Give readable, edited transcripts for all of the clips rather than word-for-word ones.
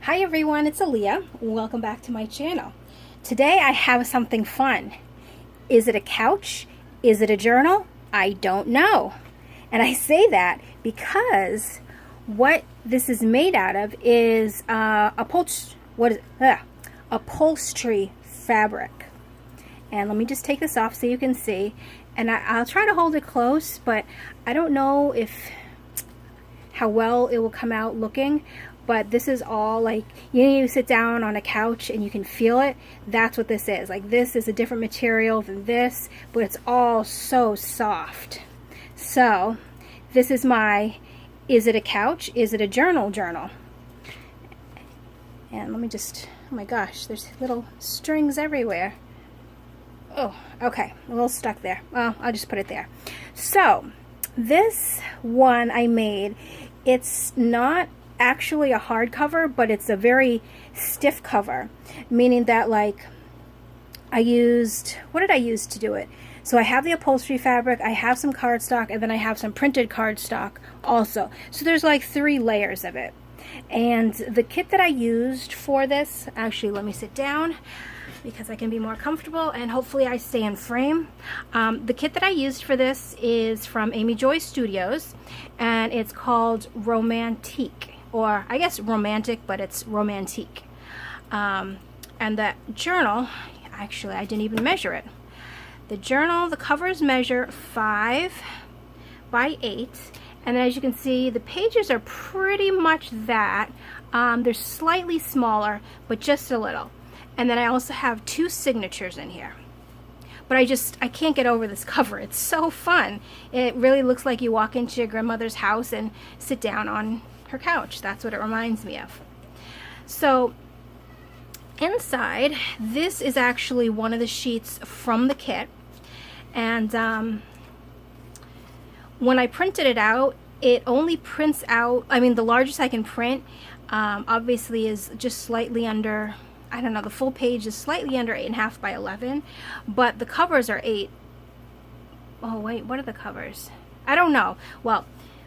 Hi everyone, it's Alia. Welcome back to my channel. Today I have something fun. Is it a couch? Is it a journal? I don't know. And I say that because what this is made out of is upholstery fabric. And let me just take this off so you can see. And I'll try to hold it close, but I don't know how well it will come out looking. But this is all like, you sit down on a couch and you can feel it. That's what this is. Like, this is a different material than this, but it's all so soft. So this is my, is it a couch? Is it a journal? And let me just, oh my gosh, there's little strings everywhere. Oh, okay, a little stuck there. Well, I'll just put it there. So this one I made, it's not actually a hardcover, but it's a very stiff cover, meaning that, like, I used, what did I use to do it? So I have the upholstery fabric, I have some cardstock, and then I have some printed cardstock also. So there's like 3 layers of it. And the kit that I used for this, actually let me sit down because I can be more comfortable and hopefully I stay in frame. The kit that I used for this is from Amy Joy Studios, and it's called Romantique, or I guess romantic, but it's romantique. And the journal, actually I didn't even measure it. The journal, the covers measure 5 by 8, and as you can see, the pages are pretty much that. They're slightly smaller, but just a little. And then I also have 2 signatures in here. But I can't get over this cover. It's so fun. It really looks like you walk into your grandmother's house and sit down on her couch. That's what it reminds me of. So inside, this is actually one of the sheets from the kit. And when I printed it out, it only prints out, I mean, the largest I can print obviously is just slightly under, I don't know, the full page is slightly under 8.5 by 11, but the covers are 8. Oh wait, what are the covers? I don't know. Well,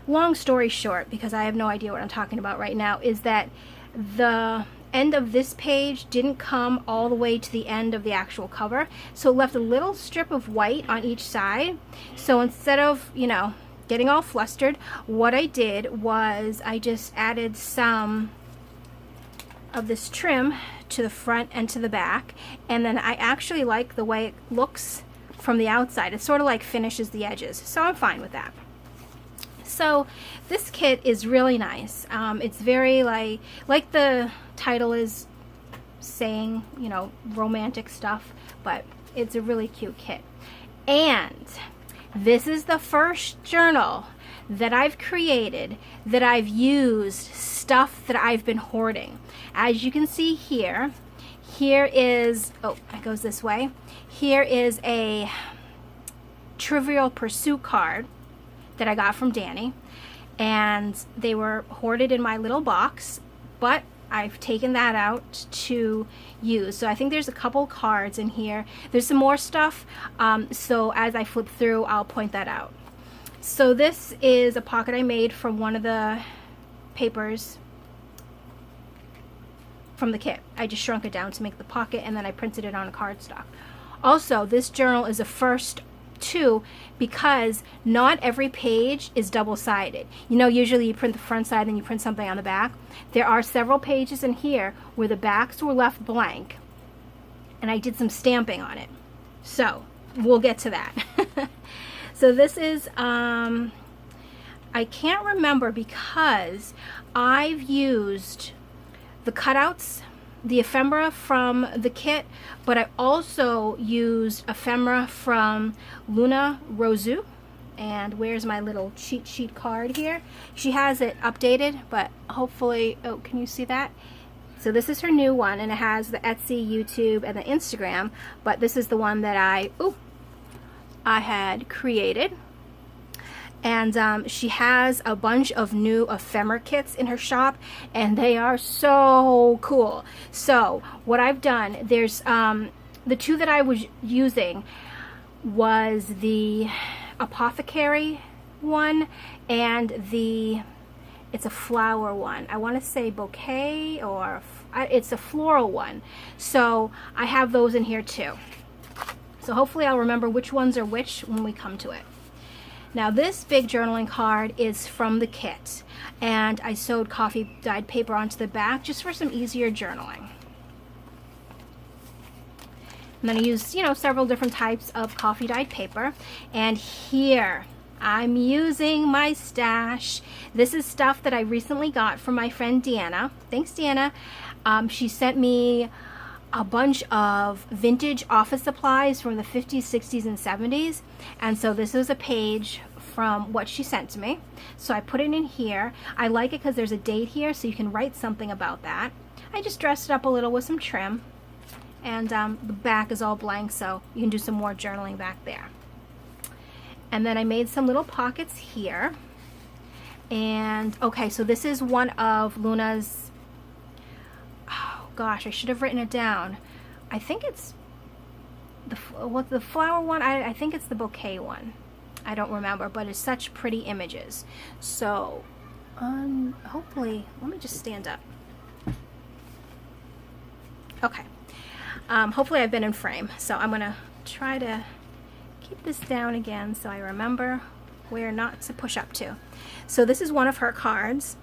long story short, because I have no idea what I'm talking about right now, is that the end of this page didn't come all the way to the end of the actual cover, so it left a little strip of white on each side. So instead of, you know, getting all flustered, what I did was I just added some of this trim to the front and to the back, and then I actually like the way it looks from the outside. It sort of like finishes the edges, so I'm fine with that. So this kit is really nice. It's very like the title is saying, you know, romantic stuff, but it's a really cute kit. And this is the first journal that I've created that I've used stuff that I've been hoarding. As you can see here, here is, oh, it goes this way. Here is a Trivial Pursuit card that I got from Danny, and they were hoarded in my little box, but I've taken that out to use. So I think there's a couple cards in here. There's some more stuff, so as I flip through, I'll point that out. So this is a pocket I made from one of the papers from the kit. I just shrunk it down to make the pocket, and then I printed it on a cardstock. Also, this journal is a first too, because not every page is double-sided. You know, usually you print the front side and you print something on the back. There are several pages in here where the backs were left blank, and I did some stamping on it. So we'll get to that. So this is, I can't remember because I've used the cutouts, the ephemera from the kit, but I also used ephemera from Rozu. And where's my little cheat sheet card here? She has it updated, but hopefully, oh, can you see that? So this is her new one, and it has the Etsy, YouTube, and the Instagram, but this is the one that I had created. And she has a bunch of new ephemera kits in her shop, and they are so cool. So what I've done, there's the 2 that I was using was the Apothecary one and the it's a flower one. I want to say bouquet, or it's a floral one. So I have those in here too. So hopefully I'll remember which ones are which when we come to it. Now this big journaling card is from the kit, and I sewed coffee dyed paper onto the back just for some easier journaling. And then I used, you know, several different types of coffee dyed paper. And here I'm using my stash. This is stuff that I recently got from my friend Deanna. Thanks, Deanna. She sent me a bunch of vintage office supplies from the 50s, 60s, and 70s. And so this is a page from what she sent to me. So I put it in here. I like it because there's a date here, so you can write something about that. I just dressed it up a little with some trim. And the back is all blank, so you can do some more journaling back there. And then I made some little pockets here. And okay, so this is one of Luna's, oh gosh, I should have written it down. I think it's the flower one. I think it's the bouquet one. I don't remember, but it's such pretty images. So hopefully, let me just stand up. Okay. Hopefully I've been in frame, so I'm gonna try to keep this down again so I remember where not to push up to. So this is one of her cards,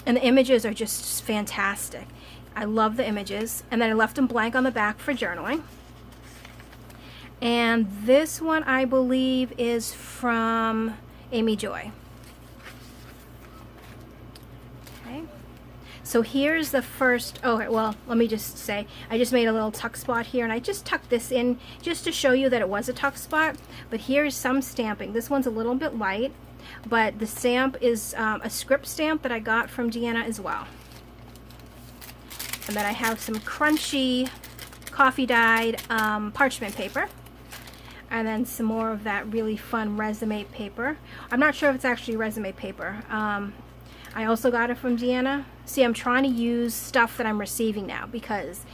and the images are just fantastic. I love the images. And then I left them blank on the back for journaling. And this one I believe is from Amy Joy. Okay. So here's the first, oh, well, let me just say, I just made a little tuck spot here, and I just tucked this in just to show you that it was a tuck spot. But here's some stamping. This one's a little bit light, but the stamp is a script stamp that I got from Deanna as well. And then I have some crunchy coffee dyed parchment paper. And then some more of that really fun resume paper. I'm not sure if it's actually resume paper. I also got it from Deanna. See, I'm trying to use stuff that I'm receiving now because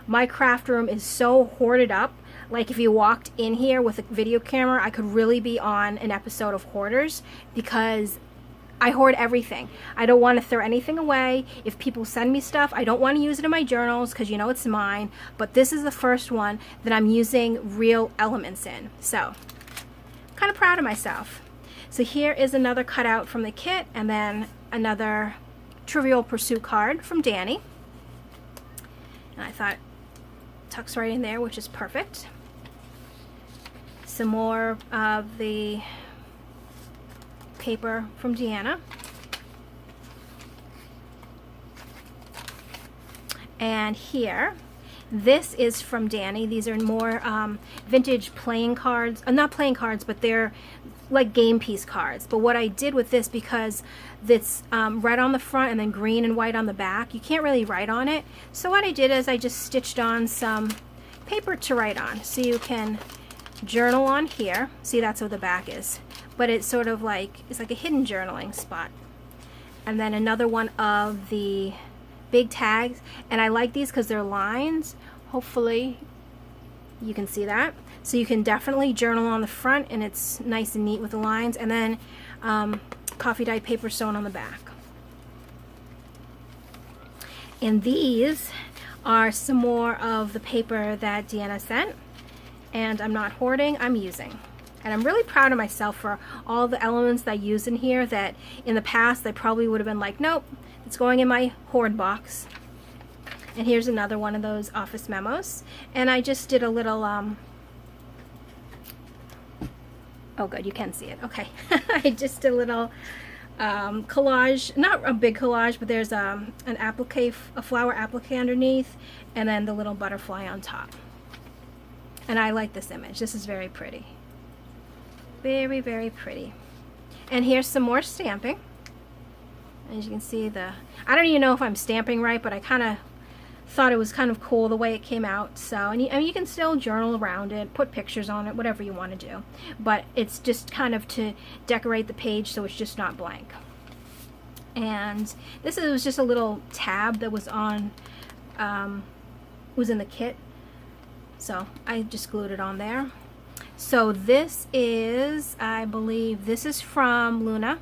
my craft room is so hoarded up. Like if you walked in here with a video camera, I could really be on an episode of Hoarders because I hoard everything. I don't want to throw anything away. If people send me stuff, I don't want to use it in my journals because you know it's mine. But this is the first one that I'm using real elements in. So, kind of proud of myself. So here is another cutout from the kit, and then another Trivial Pursuit card from Danny. And I thought tucks right in there, which is perfect. Some more of the paper from Deanna. And here, this is from Danny. These are more vintage playing cards. Not playing cards, but they're like game piece cards. But what I did with this, because it's red on the front and then green and white on the back, you can't really write on it. So what I did is I just stitched on some paper to write on. So you can journal on here. See, that's what the back is. But it's sort of like, it's like a hidden journaling spot. And then another one of the big tags. And I like these because they're lines. Hopefully you can see that. So you can definitely journal on the front, and it's nice and neat with the lines. And then coffee dyed paper sewn on the back. And these are some more of the paper that Deanna sent. And I'm not hoarding, I'm using. And I'm really proud of myself for all the elements that I use in here that in the past I probably would have been like, nope, it's going in my hoard box. And here's another one of those office memos. And I just did a little, oh good, you can see it, okay. I just did a little collage, not a big collage, but there's an applique, a flower applique underneath, and then the little butterfly on top. And I like this image. This is very pretty. Very, very pretty. And here's some more stamping. As you can see, I don't even know if I'm stamping right, but I kind of thought it was kind of cool the way it came out. So, and you can still journal around it, put pictures on it, whatever you want to do. But it's just kind of to decorate the page so it's just not blank. And this was just a little tab that was on, was in the kit. So I just glued it on there. So this is, I believe, this is from Luna,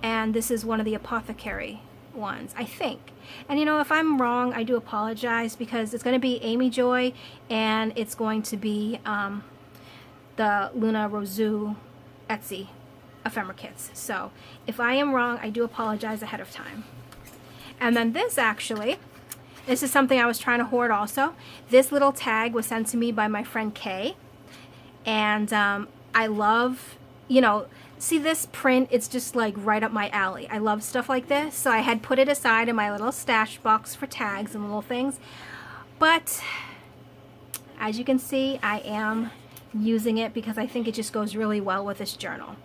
and this is one of the apothecary ones, I think. And you know, if I'm wrong, I do apologize, because it's going to be Amy Joy, and it's going to be the Luna Rozu Etsy ephemera kits. So if I am wrong, I do apologize ahead of time. And then this is something I was trying to hoard also. This little tag was sent to me by my friend Kay, and I love, you know, see this print, it's just like right up my alley. I love stuff like this, so I had put it aside in my little stash box for tags and little things. But as you can see, I am using it because I think it just goes really well with this journal.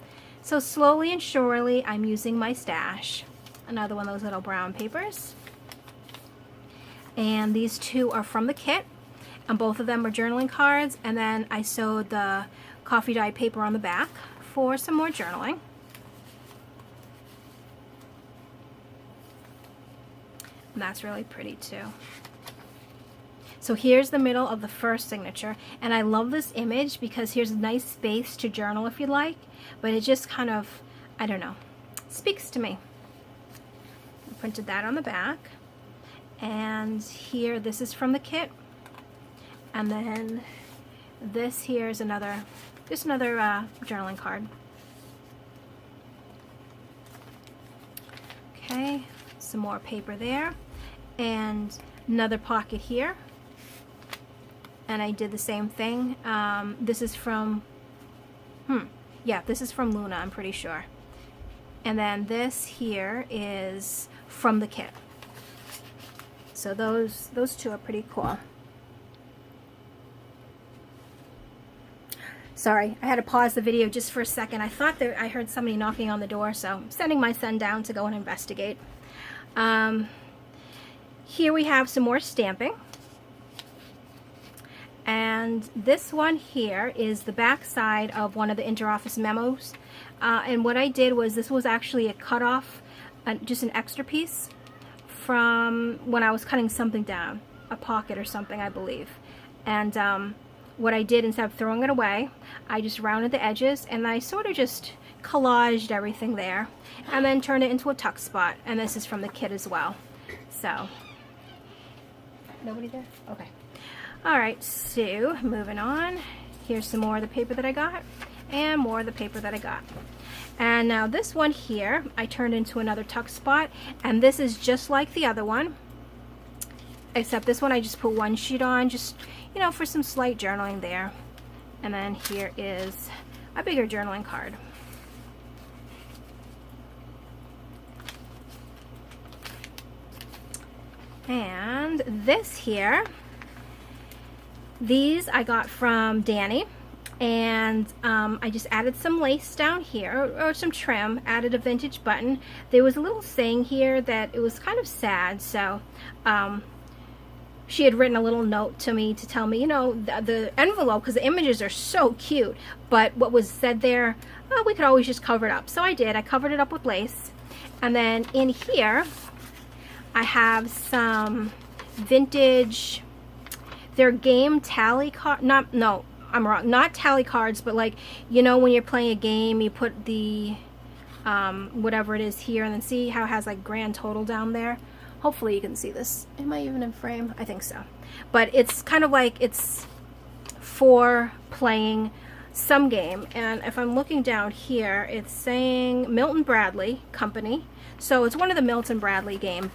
So slowly and surely, I'm using my stash. Another one of those little brown papers. And these two are from the kit, and both of them are journaling cards, and then I sewed the coffee dye paper on the back for some more journaling. And that's really pretty too. So here's the middle of the first signature, and I love this image because here's a nice space to journal if you like, but it just kind of, I don't know, speaks to me. I printed that on the back, and here, this is from the kit, and then this here is another, just another journaling card. Okay, some more paper there, and another pocket here. And I did the same thing. This is from, yeah, this is from Luna, I'm pretty sure. And then this here is from the kit. So those two are pretty cool. Sorry, I had to pause the video just for a second. I thought that I heard somebody knocking on the door, so I'm sending my son down to go and investigate. Here we have some more stamping. And this one here is the back side of one of the interoffice memos. And what I did was, this was actually a cutoff, just an extra piece from when I was cutting something down, a pocket or something, I believe. And what I did, instead of throwing it away, I just rounded the edges, and I sort of just collaged everything there, and then turned it into a tuck spot. And this is from the kit as well. So, nobody there? Okay. Alright, so moving on. Here's some more of the paper that I got, and more of the paper that I got. And now this one here, I turned into another tuck spot, and this is just like the other one, except this one I just put one sheet on, just, you know, for some slight journaling there. And then here is a bigger journaling card. And this here, these I got from Danny, and I just added some lace down here, or some trim, added a vintage button. There was a little saying here that it was kind of sad, so she had written a little note to me to tell me, you know, the envelope, because the images are so cute, but what was said there, oh, we could always just cover it up. So I did. I covered it up with lace. And then in here, I have some vintage, they're game tally card, no, I'm wrong, not tally cards, but like, you know, when you're playing a game, you put the, whatever it is here, and then see how it has like grand total down there. Hopefully you can see this. Am I even in frame? I think so. But it's kind of like, it's for playing some game. And if I'm looking down here, it's saying Milton Bradley Company. So it's one of the Milton Bradley game.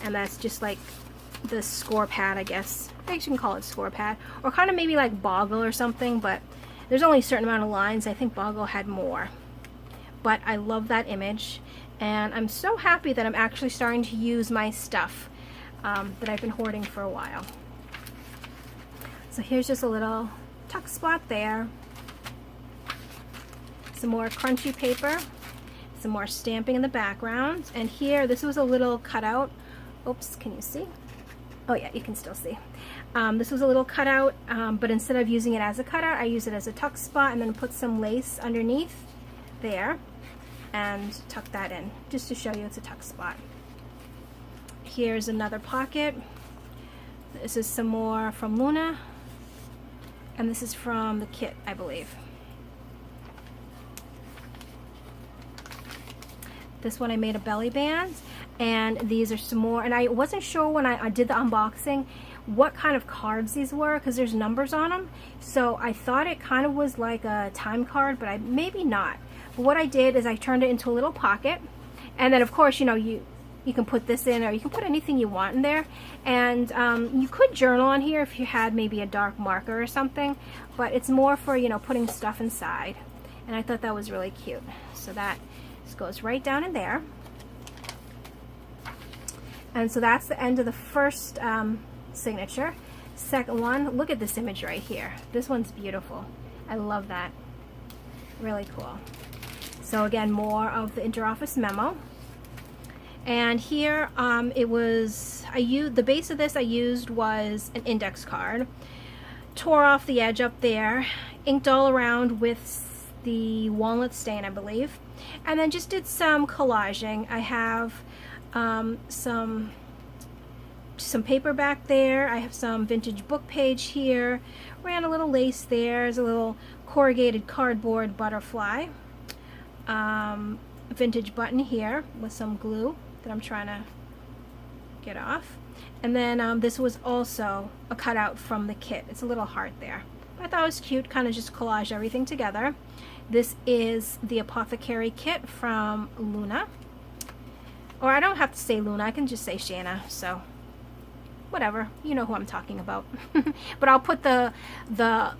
And that's just like the score pad, I guess. I guess you can call it score pad. Or kind of maybe like Boggle or something, but there's only a certain amount of lines. I think Boggle had more. But I love that image. And I'm so happy that I'm actually starting to use my stuff that I've been hoarding for a while. So here's just a little tuck spot there. Some more crunchy paper. Some more stamping in the background. And here, this was a little cutout. Oops, can you see? Oh yeah, you can still see. This was a little cutout, but instead of using it as a cutout, I use it as a tuck spot, and then put some lace underneath there and tuck that in, just to show you it's a tuck spot. Here's another pocket. This is some more from Luna, and this is from the kit, I believe. This one I made a belly band, and these are some more. And I wasn't sure when I did the unboxing what kind of cards these were, because there's numbers on them. So I thought it kind of was like a time card, but maybe not. But what I did is I turned it into a little pocket, and then of course, you know, you can put this in, or you can put anything you want in there. And you could journal on here if you had maybe a dark marker or something, but it's more for, you know, putting stuff inside. And I thought that was really cute. So that just goes right down in there. And so that's the end of the first signature. Second one, look at this image right here. This one's beautiful. I love that. Really cool. So again, more of the interoffice memo. And here it was, the base of this I used was an index card. Tore off the edge up there, inked all around with the walnut stain, I believe, and then just did some collaging. I have some paper back there. I have some vintage book page here. Ran a little lace there. There's a little corrugated cardboard butterfly. Vintage button here with some glue that I'm trying to get off. And then this was also a cutout from the kit. It's a little heart there. I thought it was cute, kind of just collage everything together. This is the Apothecary kit from Luna. Or I don't have to say Luna, I can just say Shana, so whatever, you know who I'm talking about. But I'll put the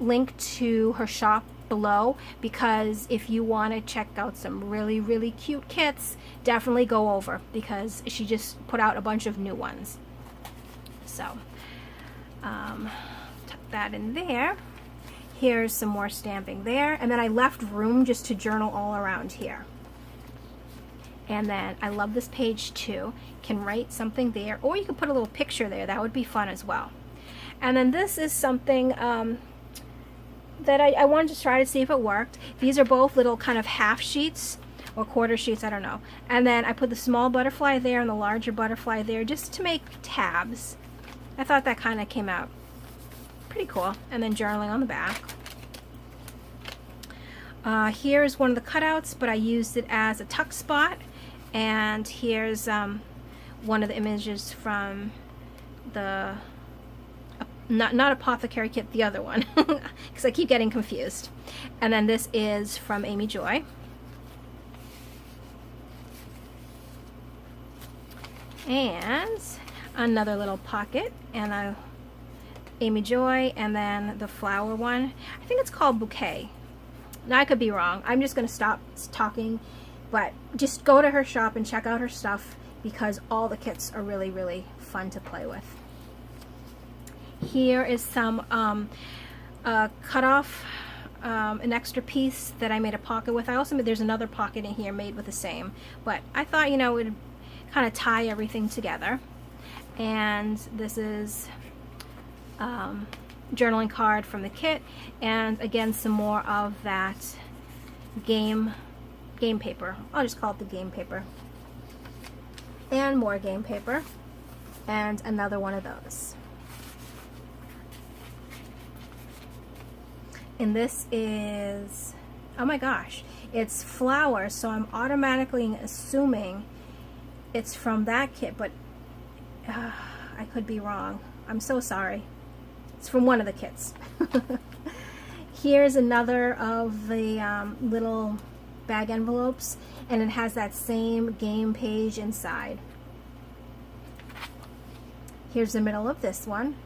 link to her shop below, because if you want to check out some really, really cute kits, definitely go over, because she just put out a bunch of new ones. So tuck that in there. Here's some more stamping there, and then I left room just to journal all around here. And then I love this page too. Can write something there, or you could put a little picture there. That would be fun as well. And then this is something that I wanted to try to see if it worked. These are both little kind of half sheets or quarter sheets, I don't know. And then I put the small butterfly there and the larger butterfly there just to make tabs. I thought that kind of came out pretty cool. And then journaling on the back. Here's one of the cutouts, but I used it as a tuck spot. And here's one of the images from the not Apothecary kit, the other one, because I keep getting confused. And then this is from Amy Joy. And another little pocket, and Amy Joy, and then the flower one. I think it's called Bouquet. Now I could be wrong. I'm just going to stop talking, but just go to her shop and check out her stuff, because all the kits are really, really fun to play with. Here is some cut off an extra piece that I made a pocket with. I also made, there's another pocket in here made with the same, but I thought, you know, it would kind of tie everything together. And this is journaling card from the kit, and again some more of that game paper. I'll just call it the game paper. And more game paper, and another one of those. And this is, oh my gosh, it's flowers, so I'm automatically assuming it's from that kit, but I could be wrong. I'm so sorry. It's from one of the kits. Here's another of the little bag envelopes, and it has that same game page inside. Here's the middle of this one.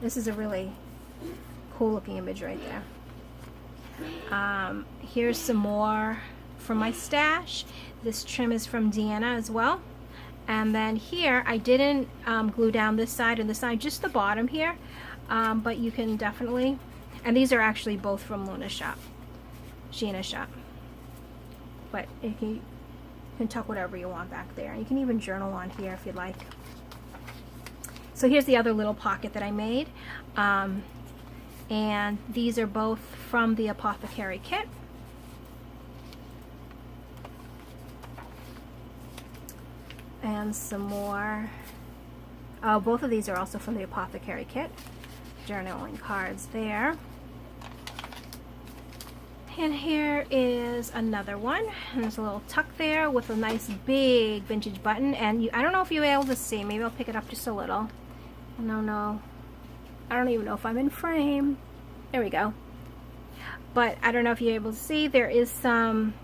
This is a really cool looking image right there. Here's some more from my stash. This trim is from Deanna as well. And then here I didn't glue down this side and this side, just the bottom here, but you can definitely, and these are actually both from Luna's shop, Sheena's shop, but you can tuck whatever you want back there. You can even journal on here if you'd like. So here's the other little pocket that I made, and these are both from the Apothecary kit. And some more. Oh, both of these are also from the Apothecary kit. Journaling cards there. And here is another one. And there's a little tuck there with a nice big vintage button. And I don't know if you're able to see. Maybe I'll pick it up just a little. No. I don't even know if I'm in frame. There we go. But I don't know if you're able to see. There is some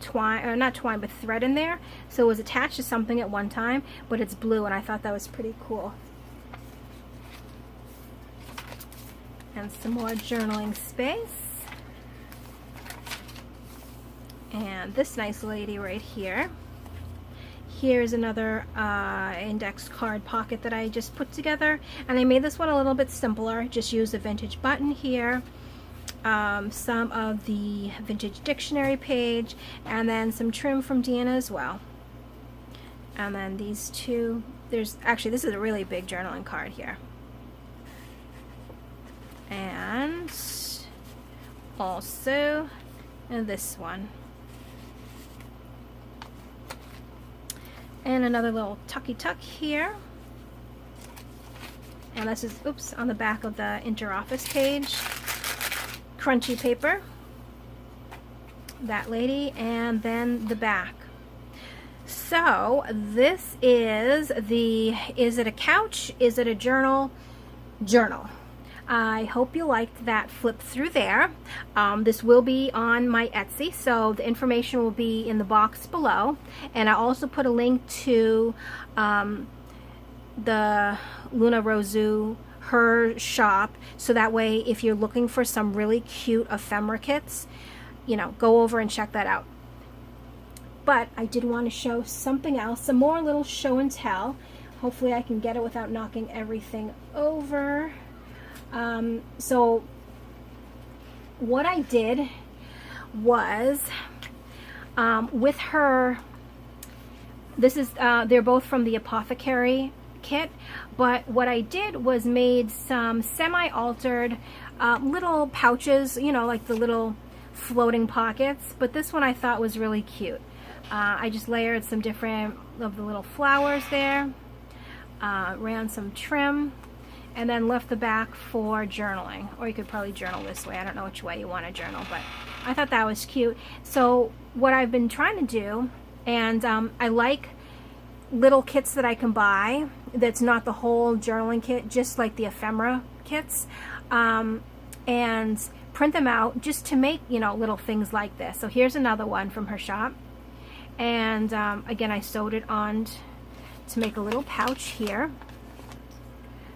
twine, or not twine, but thread in there. So it was attached to something at one time, but it's blue, and I thought that was pretty cool. And some more journaling space. And this nice lady right here. Here's another index card pocket that I just put together, and I made this one a little bit simpler. Just used a vintage button here, some of the vintage dictionary page, and then some trim from Deanna as well. And then these two, there's actually, this is a really big journaling card here. And also this one. And another little tucky tuck here. And this is, oops, on the back of the interoffice page. Crunchy paper. That lady. And then the back. So this is it a couch? Is it a journal? Journal. I hope you liked that flip through there. This will be on my Etsy, so the information will be in the box below. And I also put a link to the Luna Rozu, her shop, so that way if you're looking for some really cute ephemera kits, you know, go over and check that out. But I did want to show something else, some more little show and tell. Hopefully I can get it without knocking everything over. So what I did was with her, this is they're both from the Apothecary kit, but what I did was made some semi-altered little pouches, you know, like the little floating pockets, but this one I thought was really cute. I just layered some different of the little flowers there, ran some trim, and then left the back for journaling. Or you could probably journal this way. I don't know which way you want to journal, but I thought that was cute. So what I've been trying to do, and I like little kits that I can buy that's not the whole journaling kit, just like the ephemera kits, and print them out just to make, you know, little things like this. So here's another one from her shop. And again, I sewed it on to make a little pouch here.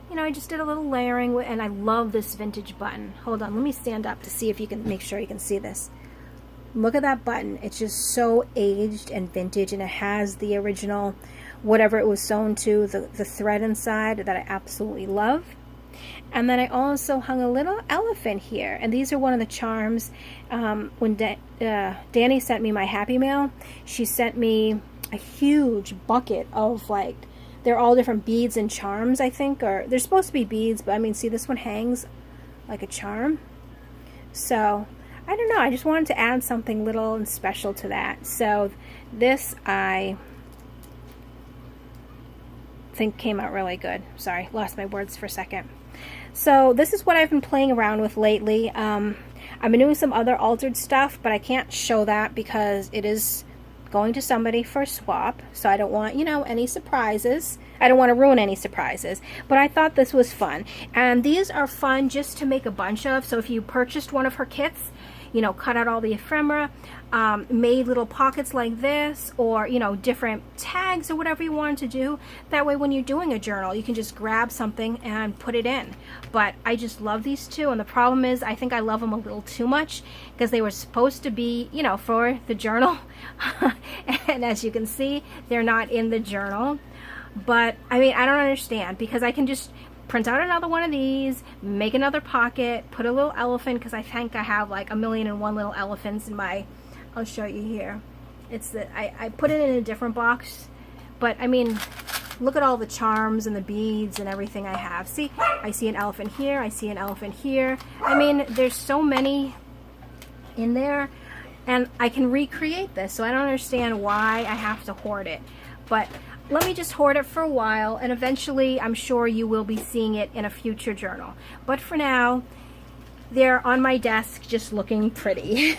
You know, I just did a little layering, and I love this vintage button. Hold on, let me stand up to see if you can make sure you can see this. Look at that button. It's just so aged and vintage, and it has the original, whatever it was sewn to, the thread inside that I absolutely love. And then I also hung a little elephant here, and these are one of the charms. When Danny sent me my Happy Mail, she sent me a huge bucket of, like, they're all different beads and charms, I think, or they're supposed to be beads, but I mean, see, this one hangs like a charm. So I don't know, I just wanted to add something little and special to that. So this, I think, came out really good. Sorry, lost my words for a second. So this is what I've been playing around with lately. I've been doing some other altered stuff, but I can't show that because it is going to somebody for a swap, so I don't want, you know, any surprises. I don't want to ruin any surprises, but I thought this was fun. And these are fun just to make a bunch of. So if you purchased one of her kits, you know, cut out all the ephemera, made little pockets like this, or, you know, different tags or whatever you wanted to do. That way when you're doing a journal, you can just grab something and put it in. But I just love these two, and the problem is I think I love them a little too much because they were supposed to be, you know, for the journal. And as you can see, they're not in the journal. But I mean, I don't understand, because I can just print out another one of these, make another pocket, put a little elephant, because I think I have like 1,000,001 little elephants in my, I'll show you here. It's the, I put it in a different box, but I mean, look at all the charms and the beads and everything I have. See, I see an elephant here, I see an elephant here. I mean, there's so many in there, and I can recreate this, so I don't understand why I have to hoard it. But let me just hoard it for a while, and eventually I'm sure you will be seeing it in a future journal. But for now, they're on my desk just looking pretty.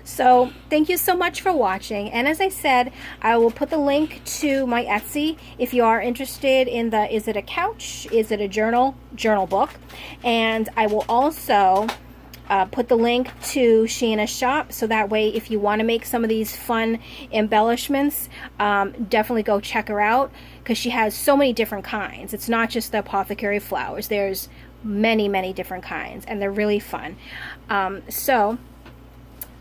So thank you so much for watching, and as I said, I will put the link to my Etsy if you are interested in the is it a couch, is it a journal book, and I will also put the link to Sheena's shop, so that way if you want to make some of these fun embellishments, definitely go check her out, because she has so many different kinds. It's not just the apothecary flowers. There's many different kinds, and they're really fun. So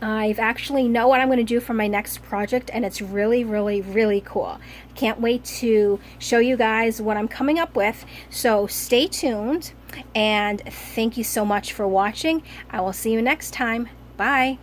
I've actually know what I'm going to do for my next project, and it's really cool. Can't wait to show you guys what I'm coming up with. So stay tuned, and thank you so much for watching. I will see you next time. Bye.